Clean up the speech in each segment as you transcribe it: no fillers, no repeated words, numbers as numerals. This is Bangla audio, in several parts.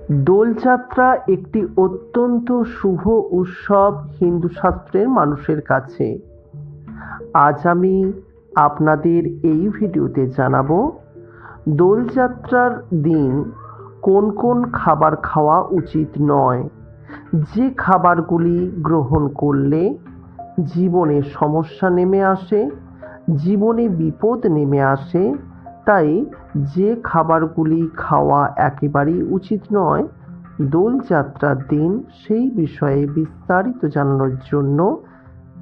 দোলযাত্রা একটি অত্যন্ত শুভ উৎসব হিন্দু শাস্ত্রের মানুষের কাছে। আজ আমি আপনাদের এই ভিডিওতে জানাবো দোলযাত্রার দিন কোন কোন খাবার খাওয়া উচিত নয়, যে খাবারগুলি গ্রহণ করলে জীবনে সমস্যা নেমে আসে, জীবনে বিপদ নেমে আসে। তাই যে খাবারগুলি খাওয়া একেবারেই উচিত নয় দোলযাত্রার দিন, সেই বিষয়ে বিস্তারিত জানানোর জন্য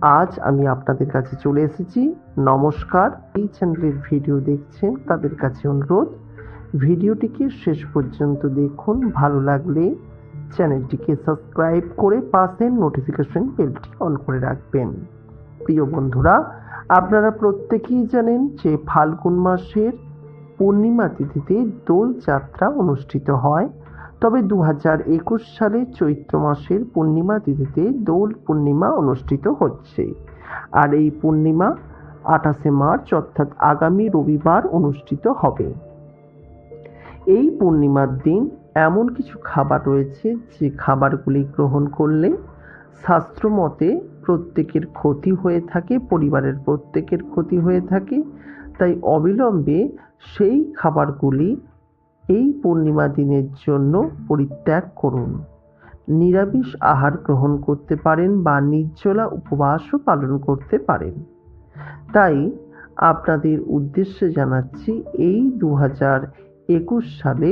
আজ আমি আপনাদের কাছে চলে এসেছি। নমস্কার, এই চ্যানেলের ভিডিও দেখছেন তাদের কাছে অনুরোধ, ভিডিওটিকে শেষ পর্যন্ত দেখুন। ভালো লাগলে চ্যানেলটিকে সাবস্ক্রাইব করে পাশের নোটিফিকেশন বেলটি অন করে রাখবেন। প্রিয় বন্ধুরা, আপনারা প্রত্যেকেই জানেন যে ফাল্গুন মাসের পূর্ণিমা তিথিতে দোলযাত্রা অনুষ্ঠিত হয়। তবে 2021 সালে চৈত্র মাসের পূর্ণিমা তিথিতে দোল পূর্ণিমা অনুষ্ঠিত হচ্ছে। আর এই পূর্ণিমা 28শে মার্চ অর্থাৎ আগামী রবিবার অনুষ্ঠিত হবে। এই পূর্ণিমার দিন এমন কিছু খাবার রয়েছে যে খাবারগুলি গ্রহণ করলে শাস্ত্রমতে প্রত্যেকের ক্ষতি হয়ে থাকে, পরিবারের প্রত্যেকের ক্ষতি হয়ে থাকে। তাই অবিলম্বে সেই খাবারগুলি এই পূর্ণিমা দিনের জন্য পরিত্যাগ করুন। নিরামিষ আহার গ্রহণ করতে পারেন বা নির্জলা উপবাসও পালন করতে পারেন। তাই আপনাদের উদ্দেশ্যে জানাচ্ছি, এই 2021 সালে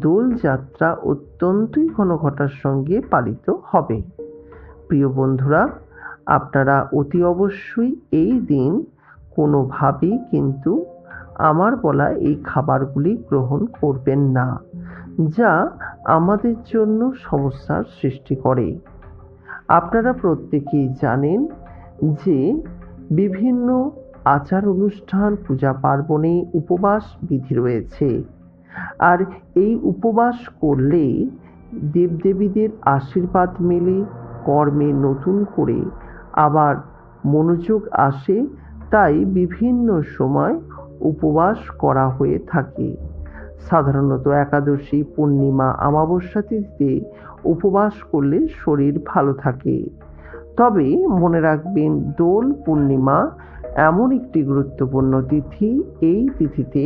দোলযাত্রা অত্যন্তই ঘনঘটার সঙ্গে পালিত হবে। প্রিয় বন্ধুরা, আপনারা অতি অবশ্যই এই দিন কোনোভাবেই কিন্তু আমার বলা এই খাবারগুলি গ্রহণ করবেন না, যা আমাদের জন্য সমস্যার সৃষ্টি করে। আপনারা প্রত্যেকেই জানেন যে বিভিন্ন আচার অনুষ্ঠান, পূজা পার্বণে উপবাস বিধি রয়েছে। আর এই উপবাস করলে দেবদেবীদের আশীর্বাদ মেলে, কর্মে নতুন করে আবার মনোযোগ আসে। তাই বিভিন্ন সময় উপবাস করা হয়ে থাকে। সাধারণত একাদশী, পূর্ণিমা, অমাবস্যা তিথিতে উপবাস করলে শরীর ভালো থাকে। তবে মনে রাখবেন, দোল পূর্ণিমা এমন একটি গুরুত্বপূর্ণ তিথি, এই তিথিতে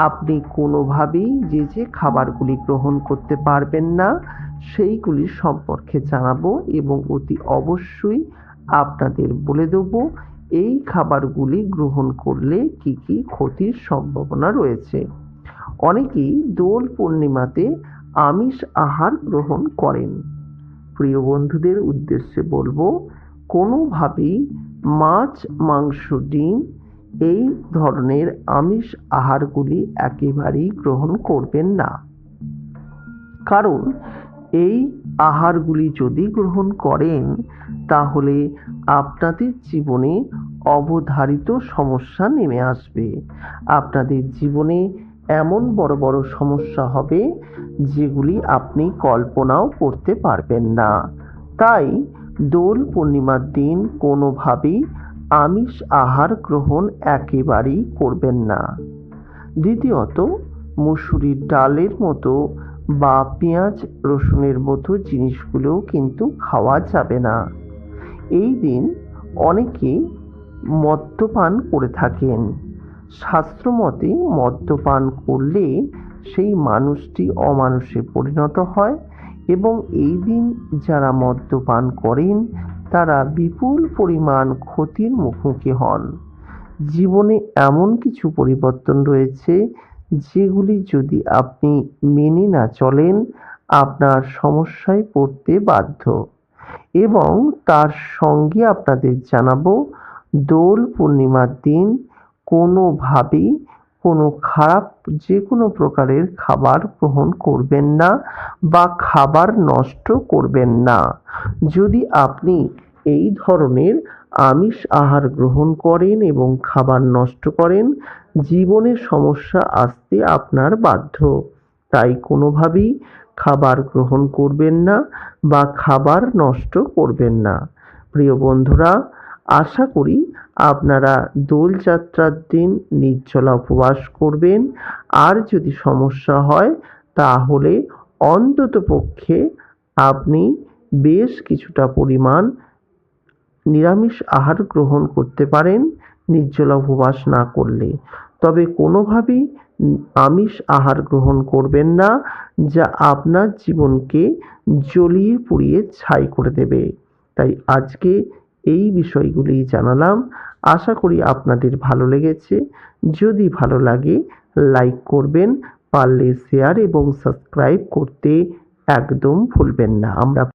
আপনি কোনোভাবেই যে খাবারগুলি গ্রহণ করতে পারবেন না সেইগুলি সম্পর্কে জানাবো এবং অতি অবশ্যই আপনাদের বলে দেবো এই খাবারগুলি গ্রহণ করলে কি কি ক্ষতির সম্ভাবনা রয়েছে। অনেকেই দোল পূর্ণিমাতে আমিষ আহার গ্রহণ করেন। প্রিয় বন্ধুদের উদ্দেশ্যে বলবো, কোনোভাবেই মাছ, মাংস, ডিম এই ধরনের আমিষ আহারগুলি একেবারেই গ্রহণ করবেন না। কারণ এই আহারগুলি যদি গ্রহণ করেন তাহলে আপনাদের জীবনে অবধারিত সমস্যা নেমে আসবে। আপনাদের জীবনে এমন বড় বড় সমস্যা হবে যেগুলি আপনি কল্পনাও করতে পারবেন না। তাই দোল পূর্ণিমার দিন কোনোভাবেই আমিষ আহার গ্রহণ একেবারেই করবেন না। দ্বিতীয়ত, মুসুরির ডালের মতো বা পেঁয়াজ রসুনের মতো জিনিসগুলোও কিন্তু খাওয়া যাবে না। এই দিন অনেকে মদ্যপান করে থাকেন। শাস্ত্রমতে মদ্যপান করলে সেই মানুষটি অমানুষে পরিণত হয় এবং এই দিন যারা মদ্যপান করেন তারা বিপুল পরিমাণ ক্ষতির মুখোমুখি হন। জীবনে এমন কিছু পরিবর্তন রয়েছে যেগুলি যদি আপনি মেনে না চলেন আপনার সমস্যায় পড়তে বাধ্য। এবং তার সঙ্গে আপনাদের জানাবো, দোল পূর্ণিমার দিন কোনোভাবেই কোনো খারাপ যে কোনো প্রকারের খাবার গ্রহণ করবেন না বা খাবার নষ্ট করবেন না। যদি আপনি এই ধরনের আমিষ আহার গ্রহণ করেন এবং খাবার নষ্ট করেন, জীবনে সমস্যা আসতে আপনার বাধ্য। তাই কোনোভাবেই খাবার গ্রহণ করবেন না বা খাবার নষ্ট করবেন না। প্রিয় বন্ধুরা, আশা করি আপনারা দোলযাত্রার দিন নির্জলা উপবাস করবেন। আর যদি সমস্যা হয় তাহলে অন্ততপক্ষে আপনি বেশ কিছুটা পরিমাণ নিরামিষ আহার গ্রহণ করতে পারেন নির্জলা উপবাস না করলে। তবে কোনোভাবেই আমিষ আহার গ্রহণ করবেন না, যা আপনার জীবনকে জ্বলিয়ে পুড়িয়ে ছাই করে দেবে। তাই আজকে এই বিষয়গুলি জানালাম। আশা করি আপনাদের ভালো লেগেছে। যদি ভালো লাগে লাইক করবেন, পারলে শেয়ার এবং সাবস্ক্রাইব করতে একদম ভুলবেন না। আমরা